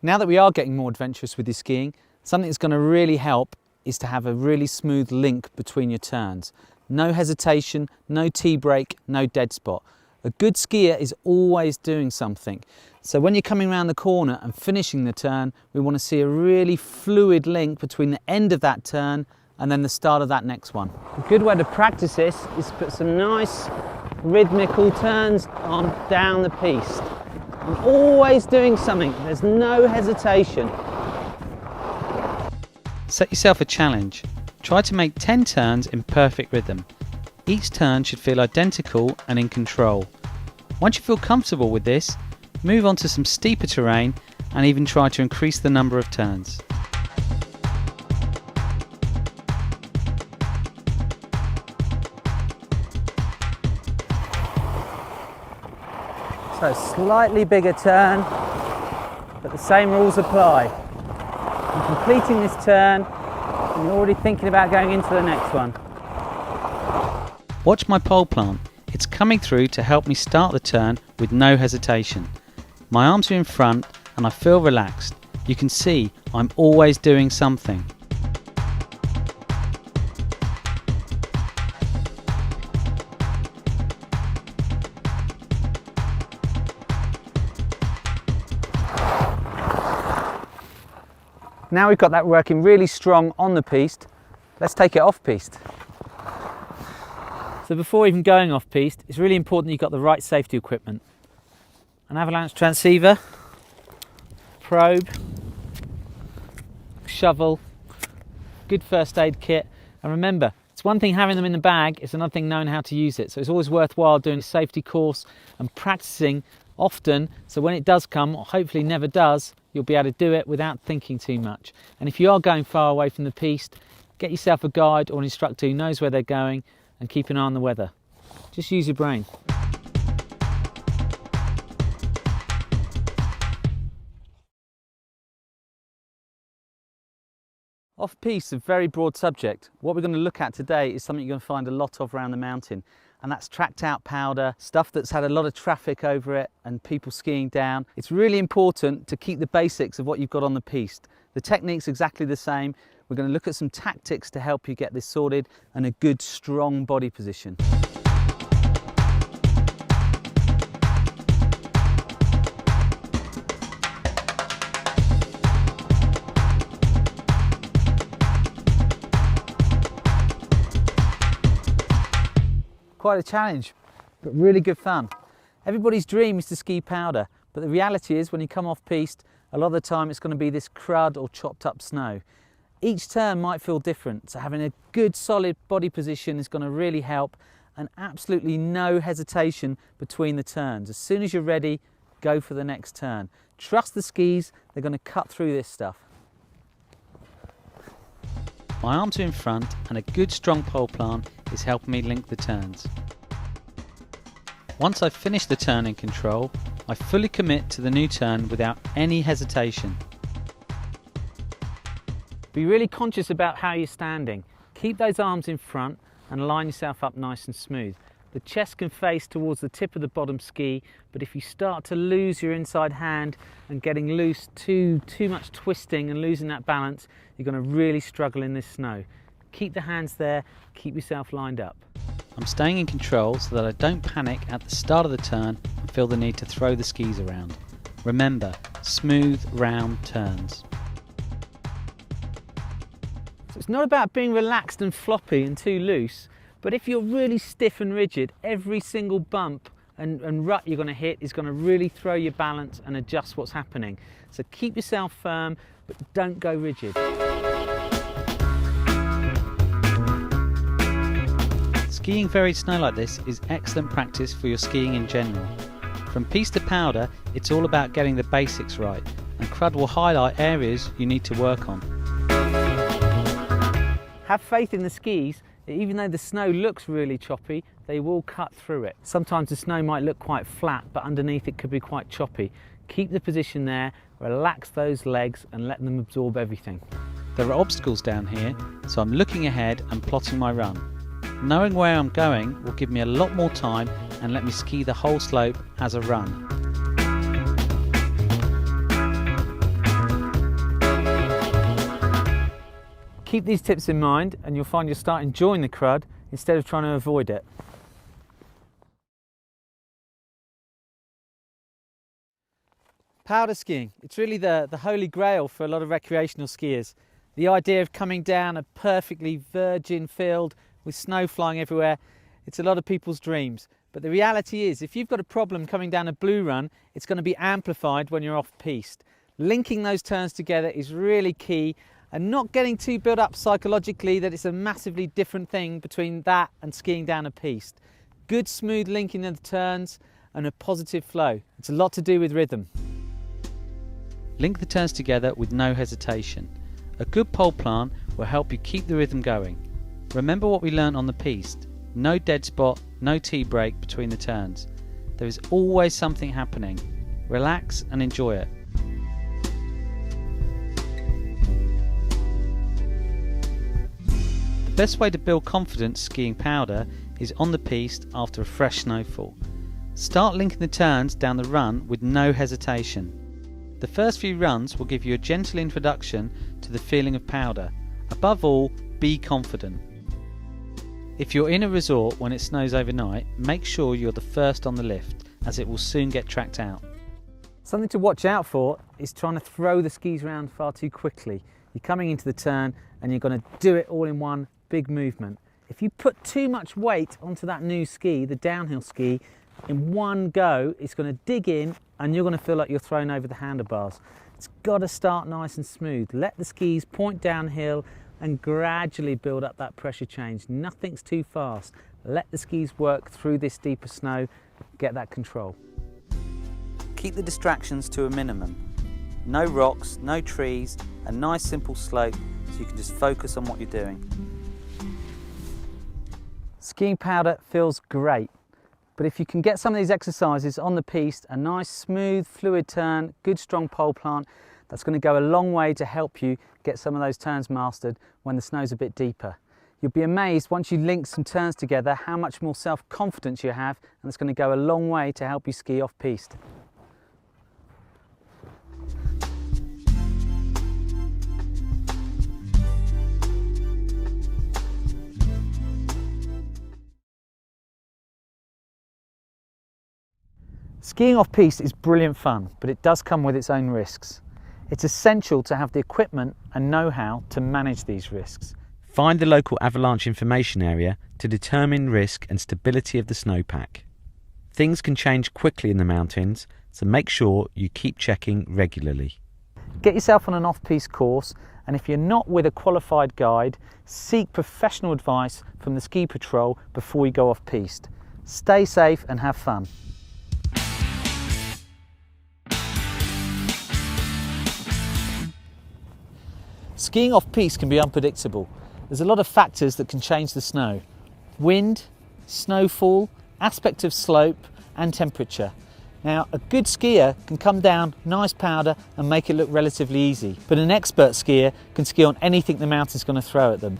Now that we are getting more adventurous with your skiing, something that's going to really help is to have a really smooth link between your turns. No hesitation, no T-break, no dead spot. A good skier is always doing something. So when you're coming around the corner and finishing the turn, we want to see a really fluid link between the end of that turn and then the start of that next one. A good way to practice this is to put some nice rhythmical turns on down the piste. I'm always doing something, there's no hesitation. Set yourself a challenge. Try to make 10 turns in perfect rhythm. Each turn should feel identical and in control. Once you feel comfortable with this, move on to some steeper terrain and even try to increase the number of turns. So slightly bigger turn, but the same rules apply. You're completing this turn and you're already thinking about going into the next one. Watch my pole plant. It's coming through to help me start the turn with no hesitation. My arms are in front and I feel relaxed. You can see I'm always doing something. Now we've got that working really strong on the piste, let's take it off piste. So before even going off piste, it's really important that you've got the right safety equipment. An Avalanche transceiver, probe, shovel, good first aid kit, and remember, it's one thing having them in the bag, it's another thing knowing how to use it. So it's always worthwhile doing a safety course and practicing often, so when it does come, or hopefully never does, you'll be able to do it without thinking too much. And if you are going far away from the piste, get yourself a guide or an instructor who knows where they're going and keep an eye on the weather. Just use your brain. Off-piste is a very broad subject. What we're going to look at today is something you're going to find a lot of around the mountain, and that's tracked out powder, stuff that's had a lot of traffic over it and people skiing down. It's really important to keep the basics of what you've got on the piste. The technique's exactly the same. We're going to look at some tactics to help you get this sorted and a good strong body position. Quite a challenge, but really good fun. Everybody's dream is to ski powder, but the reality is when you come off piste, a lot of the time it's going to be this crud or chopped up snow. Each turn might feel different, so having a good solid body position is going to really help, and absolutely no hesitation between the turns. As soon as you're ready, go for the next turn. Trust the skis, they're going to cut through this stuff. My arms are in front and a good strong pole plant is helping me link the turns. Once I've finished the turn in control, I fully commit to the new turn without any hesitation. Be really conscious about how you're standing. Keep those arms in front and line yourself up nice and smooth. The chest can face towards the tip of the bottom ski, but if you start to lose your inside hand and getting loose, too much twisting and losing that balance, you're going to really struggle in this snow. Keep the hands there, keep yourself lined up. I'm staying in control so that I don't panic at the start of the turn and feel the need to throw the skis around. Remember, smooth, round turns. So it's not about being relaxed and floppy and too loose, but if you're really stiff and rigid, every single bump and rut you're going to hit is going to really throw your balance and adjust what's happening. So keep yourself firm, but don't go rigid. Skiing varied snow like this is excellent practice for your skiing in general. From piste to powder, it's all about getting the basics right, and crud will highlight areas you need to work on. Have faith in the skis. Even though the snow looks really choppy, they will cut through it. Sometimes the snow might look quite flat, but underneath it could be quite choppy. Keep the position there, relax those legs and let them absorb everything. There are obstacles down here, so I'm looking ahead and plotting my run. Knowing where I'm going will give me a lot more time and let me ski the whole slope as a run. Keep these tips in mind and you'll find you'll start enjoying the crud instead of trying to avoid it. Powder skiing, it's really the holy grail for a lot of recreational skiers. The idea of coming down a perfectly virgin field with snow flying everywhere, it's a lot of people's dreams. But the reality is, if you've got a problem coming down a blue run, it's going to be amplified when you're off-piste. Linking those turns together is really key, and not getting too built up psychologically that it's a massively different thing between that and skiing down a piste. Good smooth linking of the turns and a positive flow. It's a lot to do with rhythm. Link the turns together with no hesitation. A good pole plant will help you keep the rhythm going. Remember what we learned on the piste. No dead spot, no tea break between the turns. There is always something happening. Relax and enjoy it. The best way to build confidence skiing powder is on the piste after a fresh snowfall. Start linking the turns down the run with no hesitation. The first few runs will give you a gentle introduction to the feeling of powder. Above all, be confident. If you're in a resort when it snows overnight, make sure you're the first on the lift, as it will soon get tracked out. Something to watch out for is trying to throw the skis around far too quickly. You're coming into the turn and you're going to do it all in one big movement. If you put too much weight onto that new ski, the downhill ski, in one go, it's going to dig in and you're going to feel like you're thrown over the handlebars. It's got to start nice and smooth. Let the skis point downhill and gradually build up that pressure change. Nothing's too fast. Let the skis work through this deeper snow, get that control. Keep the distractions to a minimum. No rocks, no trees, a nice simple slope so you can just focus on what you're doing. Skiing powder feels great, but if you can get some of these exercises on the piste, a nice smooth fluid turn, good strong pole plant, that's going to go a long way to help you get some of those turns mastered when the snow's a bit deeper. You'll be amazed once you link some turns together how much more self-confidence you have, and it's going to go a long way to help you ski off-piste. Skiing off-piste is brilliant fun, but it does come with its own risks. It's essential to have the equipment and know-how to manage these risks. Find the local Avalanche information area to determine risk and stability of the snowpack. Things can change quickly in the mountains, so make sure you keep checking regularly. Get yourself on an off-piste course, and if you're not with a qualified guide, seek professional advice from the ski patrol before you go off-piste. Stay safe and have fun. Skiing off-piste can be unpredictable. There's a lot of factors that can change the snow. Wind, snowfall, aspect of slope and temperature. Now, a good skier can come down nice powder and make it look relatively easy, but an expert skier can ski on anything the mountain's going to throw at them.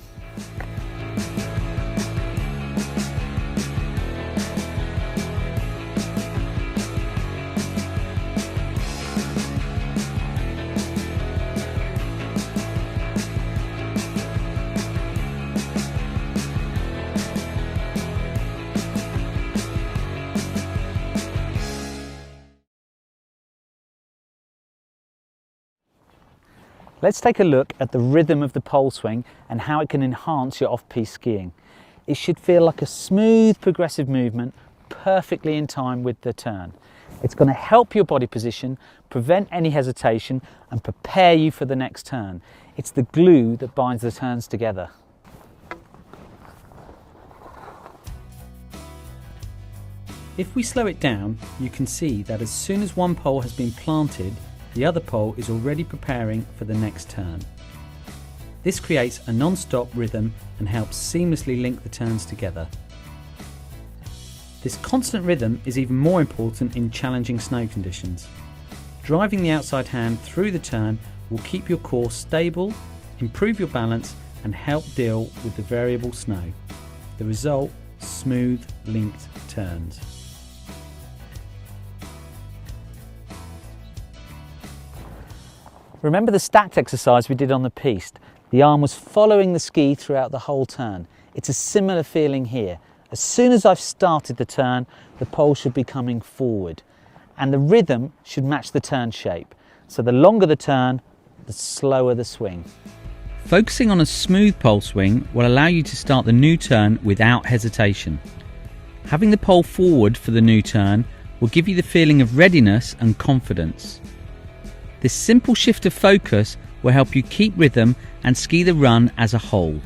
Let's take a look at the rhythm of the pole swing and how it can enhance your off-piste skiing. It should feel like a smooth progressive movement, perfectly in time with the turn. It's going to help your body position, prevent any hesitation and prepare you for the next turn. It's the glue that binds the turns together. If we slow it down, you can see that as soon as one pole has been planted, the other pole is already preparing for the next turn. This creates a non-stop rhythm and helps seamlessly link the turns together. This constant rhythm is even more important in challenging snow conditions. Driving the outside hand through the turn will keep your core stable, improve your balance and help deal with the variable snow. The result, smooth, linked turns. Remember the stacked exercise we did on the piste? The arm was following the ski throughout the whole turn. It's a similar feeling here. As soon as I've started the turn, the pole should be coming forward and the rhythm should match the turn shape. So the longer the turn, the slower the swing. Focusing on a smooth pole swing will allow you to start the new turn without hesitation. Having the pole forward for the new turn will give you the feeling of readiness and confidence. This simple shift of focus will help you keep rhythm and ski the run as a whole.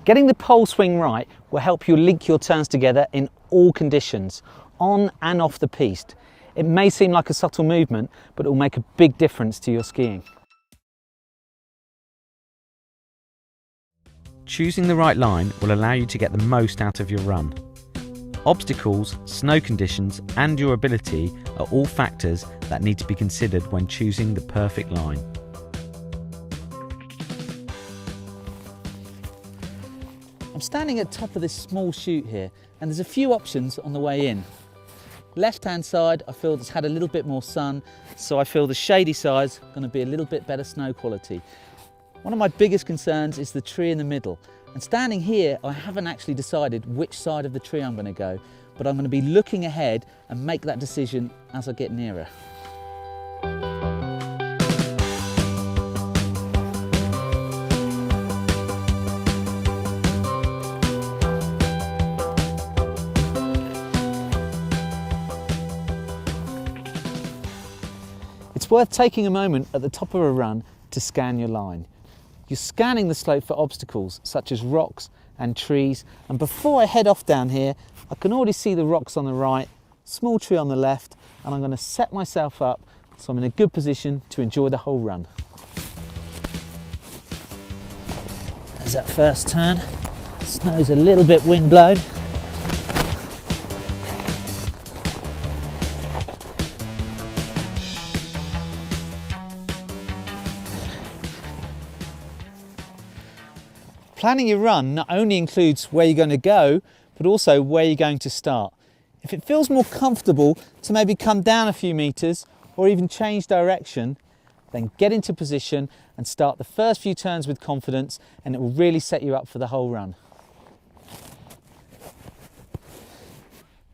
Getting the pole swing right will help you link your turns together in all conditions, on and off the piste. It may seem like a subtle movement, but it will make a big difference to your skiing. Choosing the right line will allow you to get the most out of your run. Obstacles, snow conditions and your ability are all factors that need to be considered when choosing the perfect line. I'm standing at the top of this small chute here and there's a few options on the way in. Left hand side I feel it's had a little bit more sun, so I feel the shady side's going to be a little bit better snow quality. One of my biggest concerns is the tree in the middle, and standing here I haven't actually decided which side of the tree I'm going to go, but I'm going to be looking ahead and make that decision as I get nearer. It's worth taking a moment at the top of a run to scan your line. You're scanning the slope for obstacles such as rocks and trees, and before I head off down here I can already see the rocks on the right, small tree on the left, and I'm going to set myself up so I'm in a good position to enjoy the whole run. There's that first turn. Snow's a little bit wind blown. Planning your run not only includes where you're going to go, but also where you're going to start. If it feels more comfortable to maybe come down a few meters or even change direction, then get into position and start the first few turns with confidence, and it will really set you up for the whole run.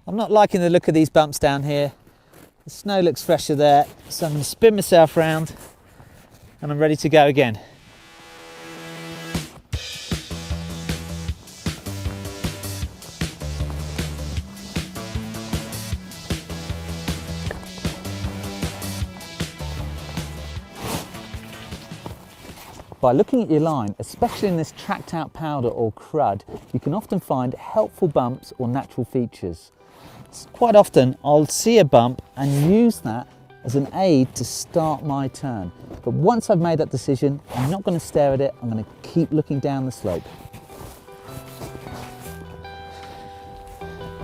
I'm not liking the look of these bumps down here. The snow looks fresher there, so I'm going to spin myself round and I'm ready to go again. By looking at your line, especially in this tracked out powder or crud, you can often find helpful bumps or natural features. Quite often I'll see a bump and use that as an aid to start my turn. But once I've made that decision, I'm not going to stare at it, I'm going to keep looking down the slope.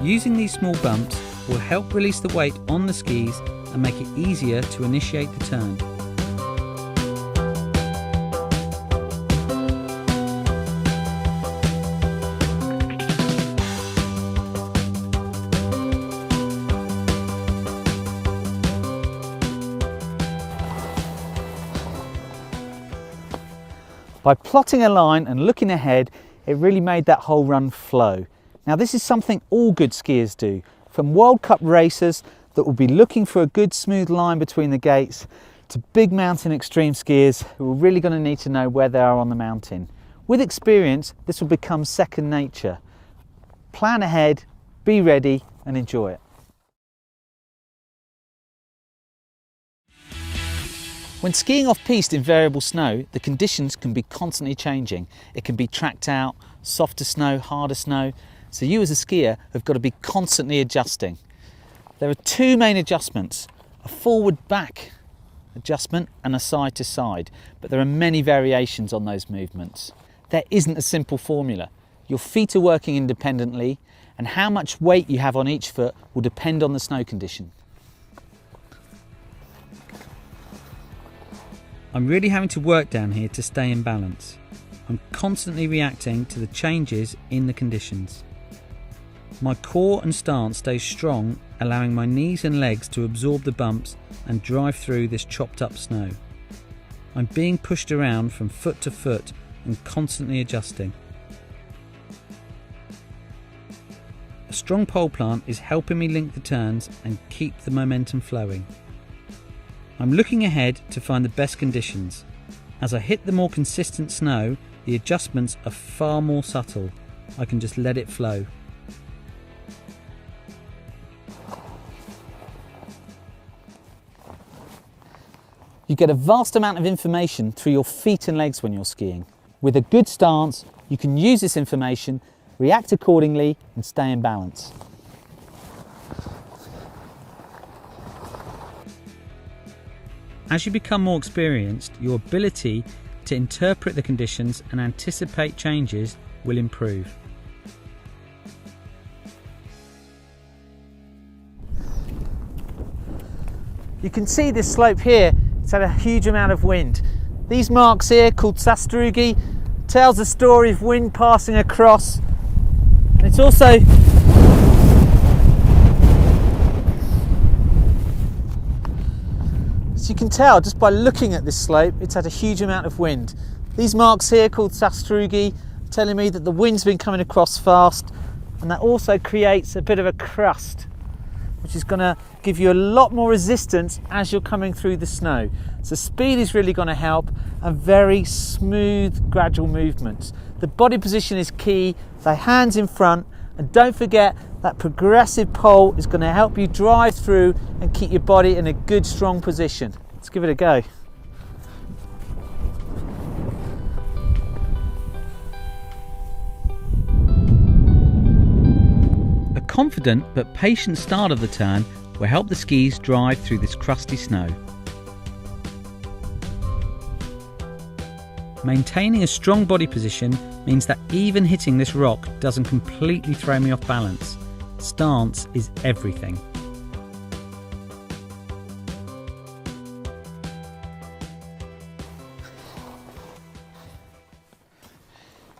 Using these small bumps will help release the weight on the skis and make it easier to initiate the turn. By plotting a line and looking ahead, it really made that whole run flow. Now this is something all good skiers do, from World Cup racers that will be looking for a good smooth line between the gates, to big mountain extreme skiers who are really going to need to know where they are on the mountain. With experience, this will become second nature. Plan ahead, be ready and enjoy it. When skiing off-piste in variable snow, the conditions can be constantly changing. It can be tracked out, softer snow, harder snow, so you as a skier have got to be constantly adjusting. There are two main adjustments, a forward-back adjustment and a side-to-side, but there are many variations on those movements. There isn't a simple formula. Your feet are working independently, and how much weight you have on each foot will depend on the snow condition. I'm really having to work down here to stay in balance. I'm constantly reacting to the changes in the conditions. My core and stance stays strong allowing my knees and legs to absorb the bumps and drive through this chopped up snow. I'm being pushed around from foot to foot and constantly adjusting. A strong pole plant is helping me link the turns and keep the momentum flowing. I'm looking ahead to find the best conditions. As I hit the more consistent snow, the adjustments are far more subtle. I can just let it flow. You get a vast amount of information through your feet and legs when you're skiing. With a good stance, you can use this information, react accordingly and stay in balance. As you become more experienced, your ability to interpret the conditions and anticipate changes will improve. You can see this slope here, it's had a huge amount of wind. These marks here, called sastrugi, tells the story of wind passing across. And it's also as you can tell just by looking at this slope, it's had a huge amount of wind. These marks here, called sastrugi, telling me that the wind's been coming across fast, and that also creates a bit of a crust, which is going to give you a lot more resistance as you're coming through the snow. So speed is really going to help, and very smooth, gradual movements. The body position is key, the hands in front, and don't forget that progressive pole is going to help you drive through and keep your body in a good, strong position. Let's give it a go. A confident but patient start of the turn will help the skis drive through this crusty snow. Maintaining a strong body position means that even hitting this rock doesn't completely throw me off balance. Stance is everything.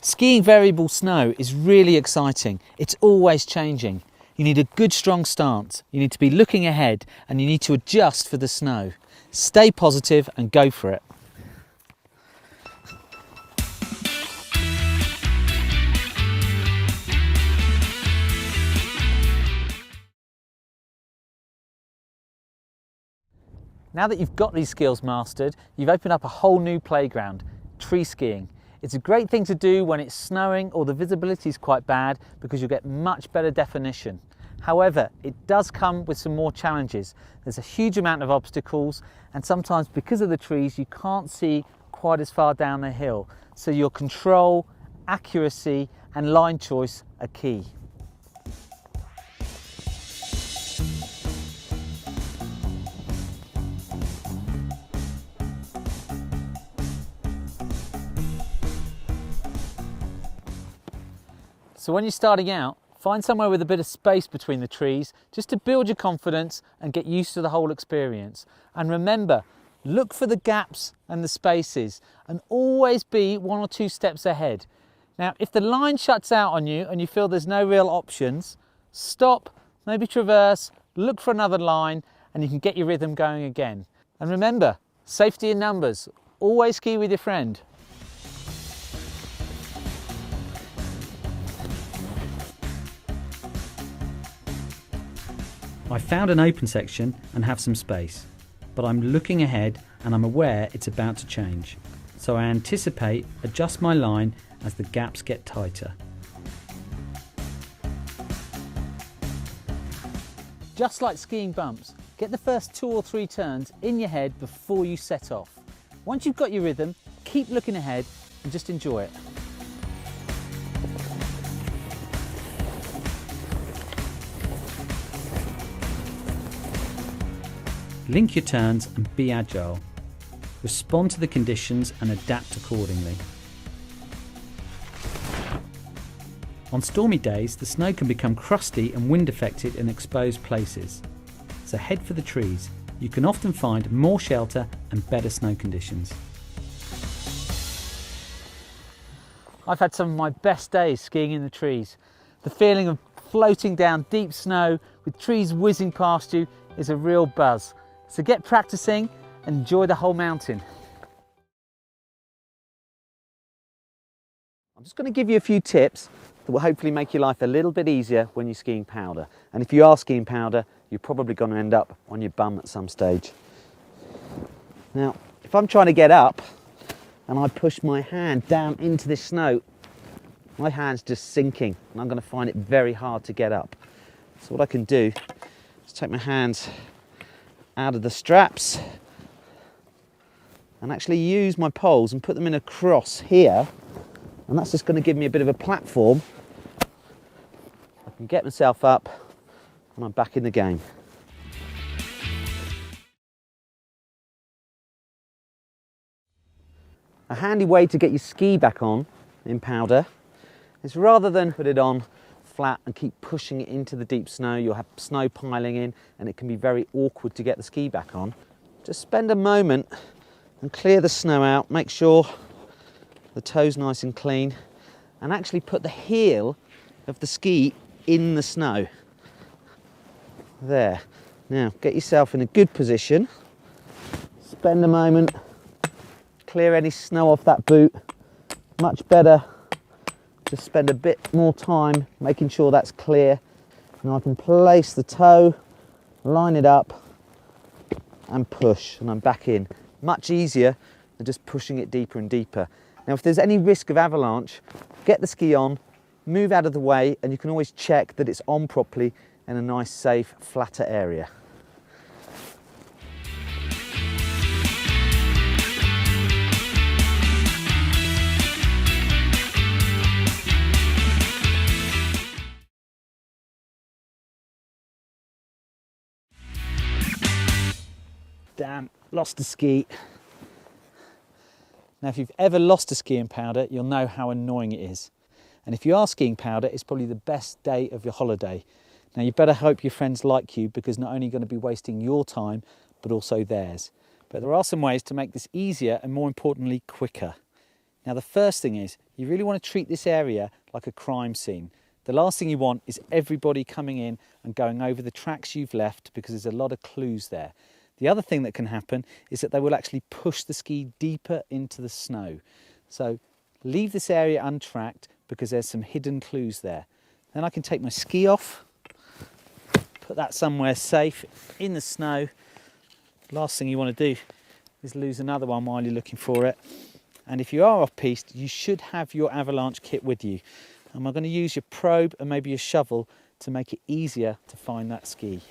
Skiing variable snow is really exciting. It's always changing. You need a good strong stance. You need to be looking ahead and you need to adjust for the snow. Stay positive and go for it. Now that you've got these skills mastered, you've opened up a whole new playground, tree skiing. It's a great thing to do when it's snowing or the visibility is quite bad because you'll get much better definition. However, it does come with some more challenges. There's a huge amount of obstacles, and sometimes because of the trees you can't see quite as far down the hill. So your control, accuracy and line choice are key. So when you're starting out, find somewhere with a bit of space between the trees just to build your confidence and get used to the whole experience. And remember, look for the gaps and the spaces and always be 1 or 2 steps ahead. Now, if the line shuts out on you and you feel there's no real options, stop, maybe traverse, look for another line and you can get your rhythm going again. And remember, safety in numbers, always ski with your friend. I found an open section and have some space, but I'm looking ahead and I'm aware it's about to change. So I anticipate, adjust my line as the gaps get tighter. Just like skiing bumps, get the first 2 or 3 turns in your head before you set off. Once you've got your rhythm, keep looking ahead and just enjoy it. Link your turns and be agile. Respond to the conditions and adapt accordingly. On stormy days, the snow can become crusty and wind affected in exposed places. So head for the trees. You can often find more shelter and better snow conditions. I've had some of my best days skiing in the trees. The feeling of floating down deep snow with trees whizzing past you is a real buzz. So get practicing and enjoy the whole mountain. I'm just going to give you a few tips that will hopefully make your life a little bit easier when you're skiing powder. And if you are skiing powder, you're probably going to end up on your bum at some stage. Now, if I'm trying to get up and I push my hand down into this snow, my hand's just sinking and I'm going to find it very hard to get up. So what I can do is take my hands out of the straps and actually use my poles and put them in a cross here. And that's just going to give me a bit of a platform. I can get myself up and I'm back in the game. A handy way to get your ski back on in powder is rather than put it on flat and keep pushing it into the deep snow, you'll have snow piling in and it can be very awkward to get the ski back on. Just spend a moment and clear the snow out, make sure the toe's nice and clean, and actually put the heel of the ski in the snow. There. Now get yourself in a good position, spend a moment, clear any snow off that boot. Much better just spend a bit more time making sure that's clear. Now I can place the toe, line it up and push, and I'm back in. Much easier than just pushing it deeper and deeper. Now if there's any risk of avalanche, get the ski on, move out of the way, and you can always check that it's on properly in a nice, safe, flatter area. Damn, lost a ski. Now if you've ever lost a ski in powder, you'll know how annoying it is. And if you are skiing powder, it's probably the best day of your holiday. Now you better hope your friends like you, because not only are you going to be wasting your time, but also theirs. But there are some ways to make this easier and, more importantly, quicker. Now the first thing is, you really want to treat this area like a crime scene. The last thing you want is everybody coming in and going over the tracks you've left, because there's a lot of clues there. The other thing that can happen is that they will actually push the ski deeper into the snow. So leave this area untracked, because there's some hidden clues there. Then I can take my ski off, put that somewhere safe in the snow. Last thing you want to do is lose another one while you're looking for it. And if you are off-piste, you should have your avalanche kit with you. And we're going to use your probe and maybe your shovel to make it easier to find that ski.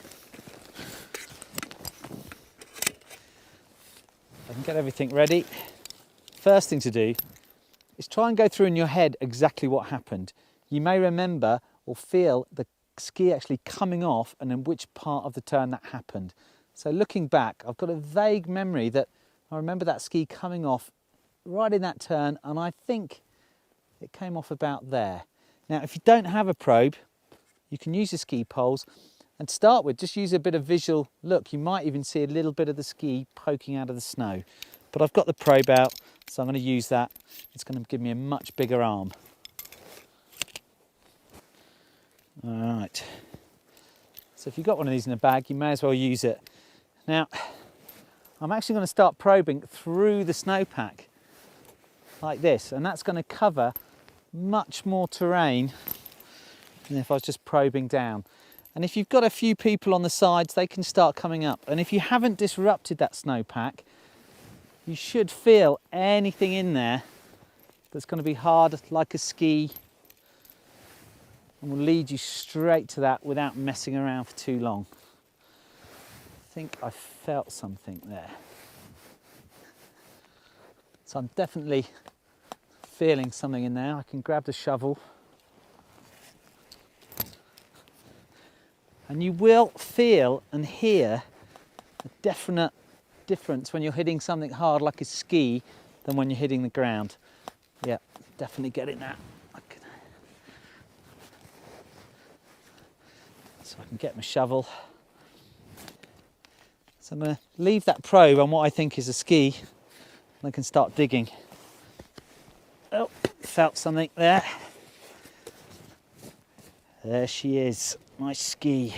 I can get everything ready. First thing to do is try and go through in your head exactly what happened. You may remember or feel the ski actually coming off and in which part of the turn that happened. So looking back, I've got a vague memory that I remember that ski coming off right in that turn, and I think it came off about there. Now if you don't have a probe, you can use your ski poles. And to start with, just use a bit of visual look. You might even see a little bit of the ski poking out of the snow. But I've got the probe out, so I'm going to use that. It's going to give me a much bigger arm. All right. So if you've got one of these in a bag, you may as well use it. Now, I'm actually going to start probing through the snowpack like this, and that's going to cover much more terrain than if I was just probing down. And if you've got a few people on the sides, they can start coming up. And if you haven't disrupted that snowpack, you should feel anything in there that's going to be hard like a ski, and will lead you straight to that without messing around for too long. I think I felt something there. So I'm definitely feeling something in there. I can grab the shovel. And you will feel and hear a definite difference when you're hitting something hard like a ski than when you're hitting the ground. Yeah, definitely getting that. So I can get my shovel. So I'm going to leave that probe on what I think is a ski, and I can start digging. Oh, felt something there. There she is, my ski.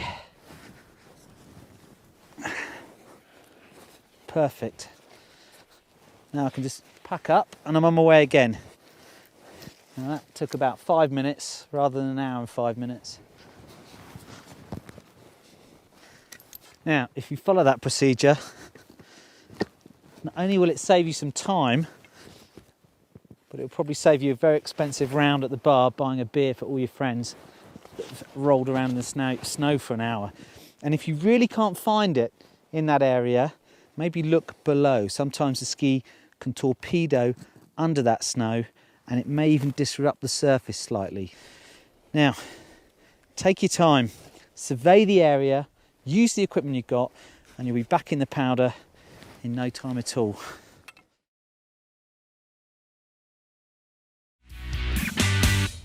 Perfect. Now I can just pack up and I'm on my way again. Now that took about 5 minutes rather than an hour and 5 minutes. Now, if you follow that procedure, not only will it save you some time, but it'll probably save you a very expensive round at the bar buying a beer for all your friends that have rolled around in the snow for an hour. And if you really can't find it in that area, maybe look below. Sometimes the ski can torpedo under that snow and it may even disrupt the surface slightly. Now, take your time, survey the area, use the equipment you've got, and you'll be back in the powder in no time at all.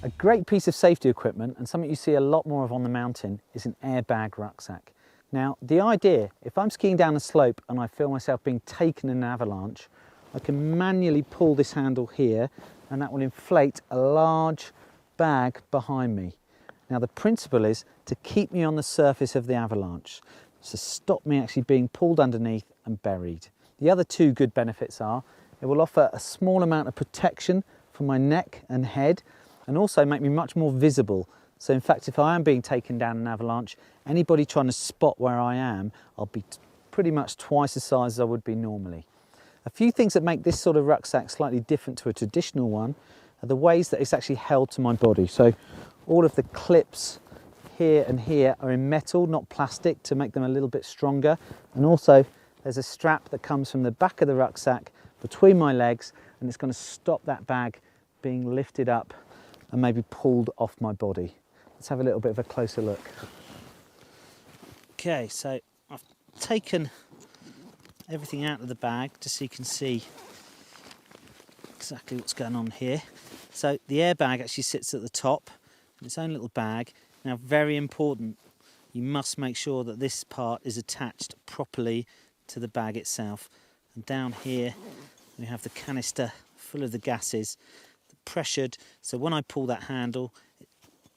A great piece of safety equipment, and something you see a lot more of on the mountain, is an airbag rucksack. Now, the idea, if I'm skiing down a slope and I feel myself being taken in an avalanche, I can manually pull this handle here and that will inflate a large bag behind me. Now, the principle is to keep me on the surface of the avalanche, to stop me actually being pulled underneath and buried. The other two good benefits are it will offer a small amount of protection for my neck and head, and also make me much more visible. So in fact, if I am being taken down an avalanche, anybody trying to spot where I am, I'll be pretty much twice the size as I would be normally. A few things that make this sort of rucksack slightly different to a traditional one are the ways that it's actually held to my body. So all of the clips here and here are in metal, not plastic, to make them a little bit stronger. And also there's a strap that comes from the back of the rucksack between my legs, and it's going to stop that bag being lifted up and maybe pulled off my body. Let's have a little bit of a closer look. Okay, so I've taken everything out of the bag just so you can see exactly what's going on here. So the airbag actually sits at the top in its own little bag. Now, very important, you must make sure that this part is attached properly to the bag itself. And down here we have the canister full of the gases, pressured, so when I pull that handle,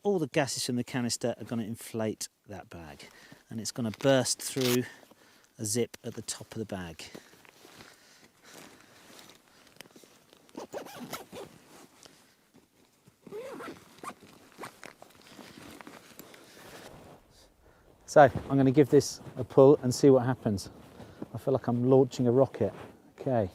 all the gases from the canister are going to inflate that bag and it's going to burst through a zip at the top of the bag. So I'm going to give this a pull and see what happens. I feel like I'm launching a rocket. Okay.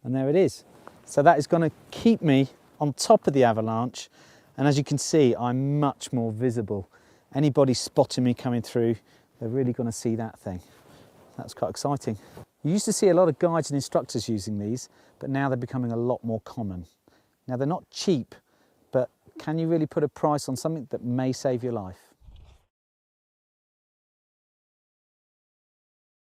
And there it is. So that is going to keep me on top of the avalanche, and as you can see, I'm much more visible. Anybody spotting me coming through, they're really going to see that thing. That's quite exciting. You used to see a lot of guides and instructors using these, but now they're becoming a lot more common. Now, they're not cheap, but can you really put a price on something that may save your life?